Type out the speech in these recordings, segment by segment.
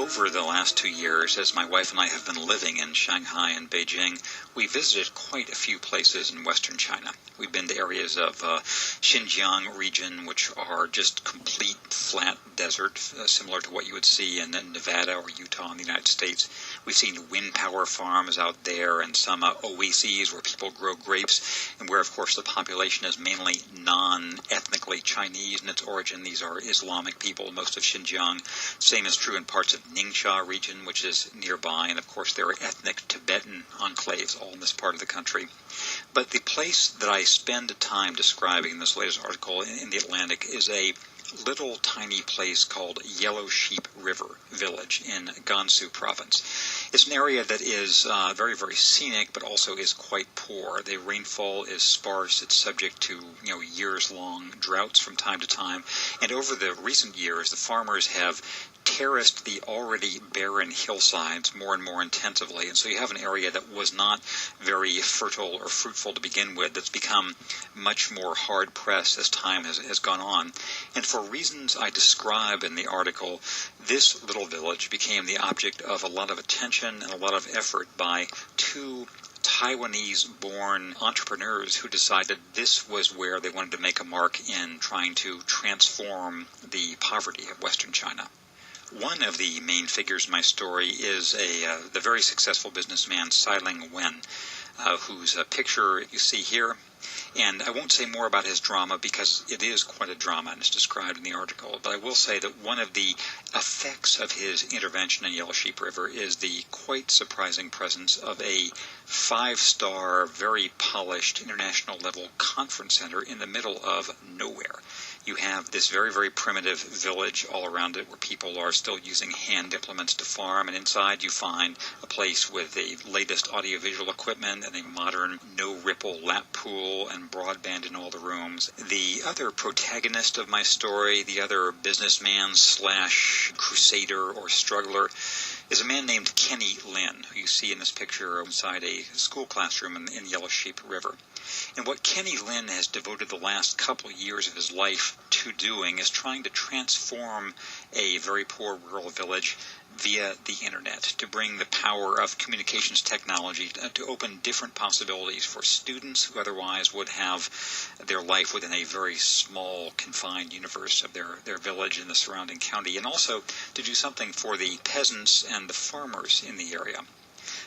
Over the last 2 years, as my wife and I have been living in Shanghai and Beijing, we visited quite a few places in western China. We've been to areas of Xinjiang region, which are just complete flat desert, similar to what you would see in Nevada or Utah in the United States. We've seen wind power farms out there and some oases where people grow grapes, and where, of course, the population is mainly non-ethnically Chinese in its origin. These are Islamic people, most of Xinjiang. Same is true in parts of Ningxia region, which is nearby, and of course there are ethnic Tibetan enclaves all in this part of the country. But the place that I spend time describing in this latest article in The Atlantic is a little tiny place called Yellow Sheep River Village in Gansu province. It's an area that is very, very scenic, but also is quite poor. The rainfall is sparse. It's subject to years-long droughts from time to time. And over the recent years, the farmers have terraced the already barren hillsides more and more intensively, and so you have an area that was not very fertile or fruitful to begin with that's become much more hard-pressed as time has gone on. And for reasons I describe in the article, this little village became the object of a lot of attention and a lot of effort by two Taiwanese-born entrepreneurs who decided this was where they wanted to make a mark in trying to transform the poverty of Western China. One of the main figures in my story is the very successful businessman Sailing Wen, whose picture you see here. And I won't say more about his drama because it is quite a drama and it's described in the article. But I will say that one of the effects of his intervention in Yellow Sheep River is the quite surprising presence of a 5-star, very polished, international-level conference center in the middle of nowhere. You have this very, very primitive village all around it where people are still using hand implements to farm, and inside you find a place with the latest audiovisual equipment and a modern no-ripple lap pool and broadband in all the rooms. The other protagonist of my story, the other businessman slash crusader or struggler, is a man named Kenny Lin, who you see in this picture inside a school classroom in Yellow Sheep River. And what Kenny Lin has devoted the last couple of years of his life to doing is trying to transform a very poor rural village via the internet, to bring the power of communications technology to open different possibilities for students who otherwise would have their life within a very small, confined universe of their village and the surrounding county, and also to do something for the peasants and the farmers in the area.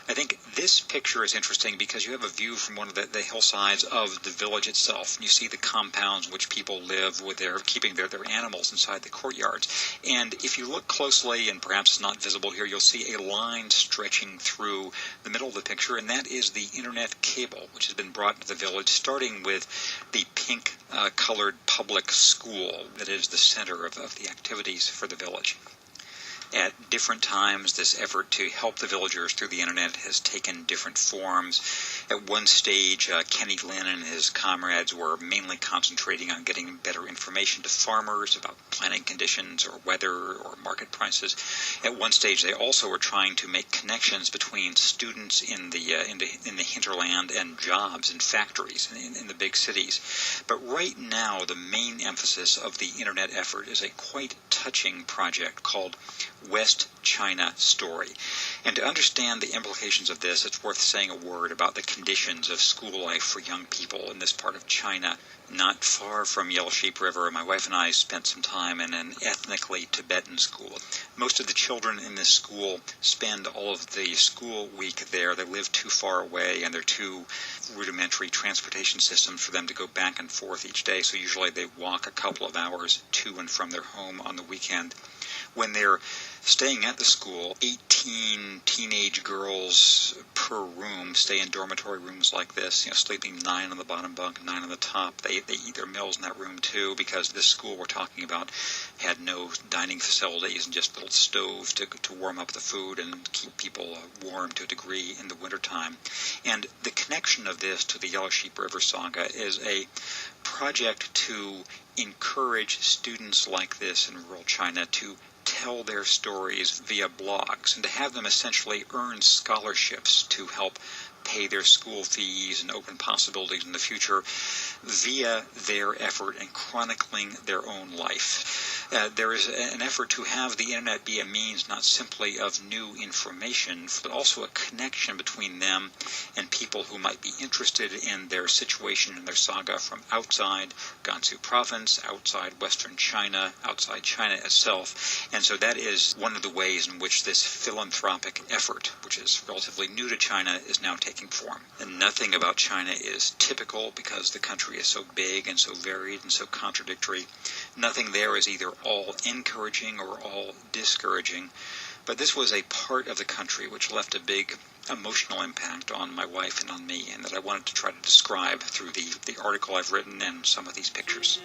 I think this picture is interesting because you have a view from one of the hillsides of the village itself. And you see the compounds in which people live with keeping their animals inside the courtyards. And if you look closely, and perhaps it's not visible here, you'll see a line stretching through the middle of the picture, and that is the internet cable, which has been brought into the village, starting with the pink-colored public school that is the center of the activities for the village. At different times, this effort to help the villagers through the internet has taken different forms. At one stage, Kenny Lin and his comrades were mainly concentrating on getting better information to farmers about planting conditions or weather or market prices. At one stage, they also were trying to make connections between students in the hinterland and jobs in factories in the big cities. But right now, the main emphasis of the internet effort is a quite touching project called West China Story. And to understand the implications of this, it's worth saying a word about the conditions of school life for young people in this part of China. Not far from Yellow Sheep River, my wife and I spent some time in an ethnically Tibetan school. Most of the children in this school spend all of the school week there. They live too far away, and there are too rudimentary transportation systems for them to go back and forth each day, so usually they walk a couple of hours to and from their home on the weekend. When they're staying at the school, 18 teenage girls per room stay in dormitory rooms like this, sleeping 9 on the bottom bunk, 9 on the top. They eat their meals in that room too, because this school we're talking about had no dining facilities and just little stoves to warm up the food and keep people warm to a degree in the wintertime. And the connection of this to the Yellow Sheep River saga is a project to encourage students like this in rural China to tell their stories via blogs and to have them essentially earn scholarships to help pay their school fees and open possibilities in the future via their effort in chronicling their own life. There is an effort to have the internet be a means not simply of new information, but also a connection between them and people who might be interested in their situation and their saga from outside Gansu province, outside Western China, outside China itself. And so that is one of the ways in which this philanthropic effort, which is relatively new to China, is now taking form. And nothing about China is typical because the country is so big and so varied and so contradictory. Nothing there is either all encouraging or all discouraging. But this was a part of the country which left a big emotional impact on my wife and on me, and that I wanted to try to describe through the article I've written and some of these pictures.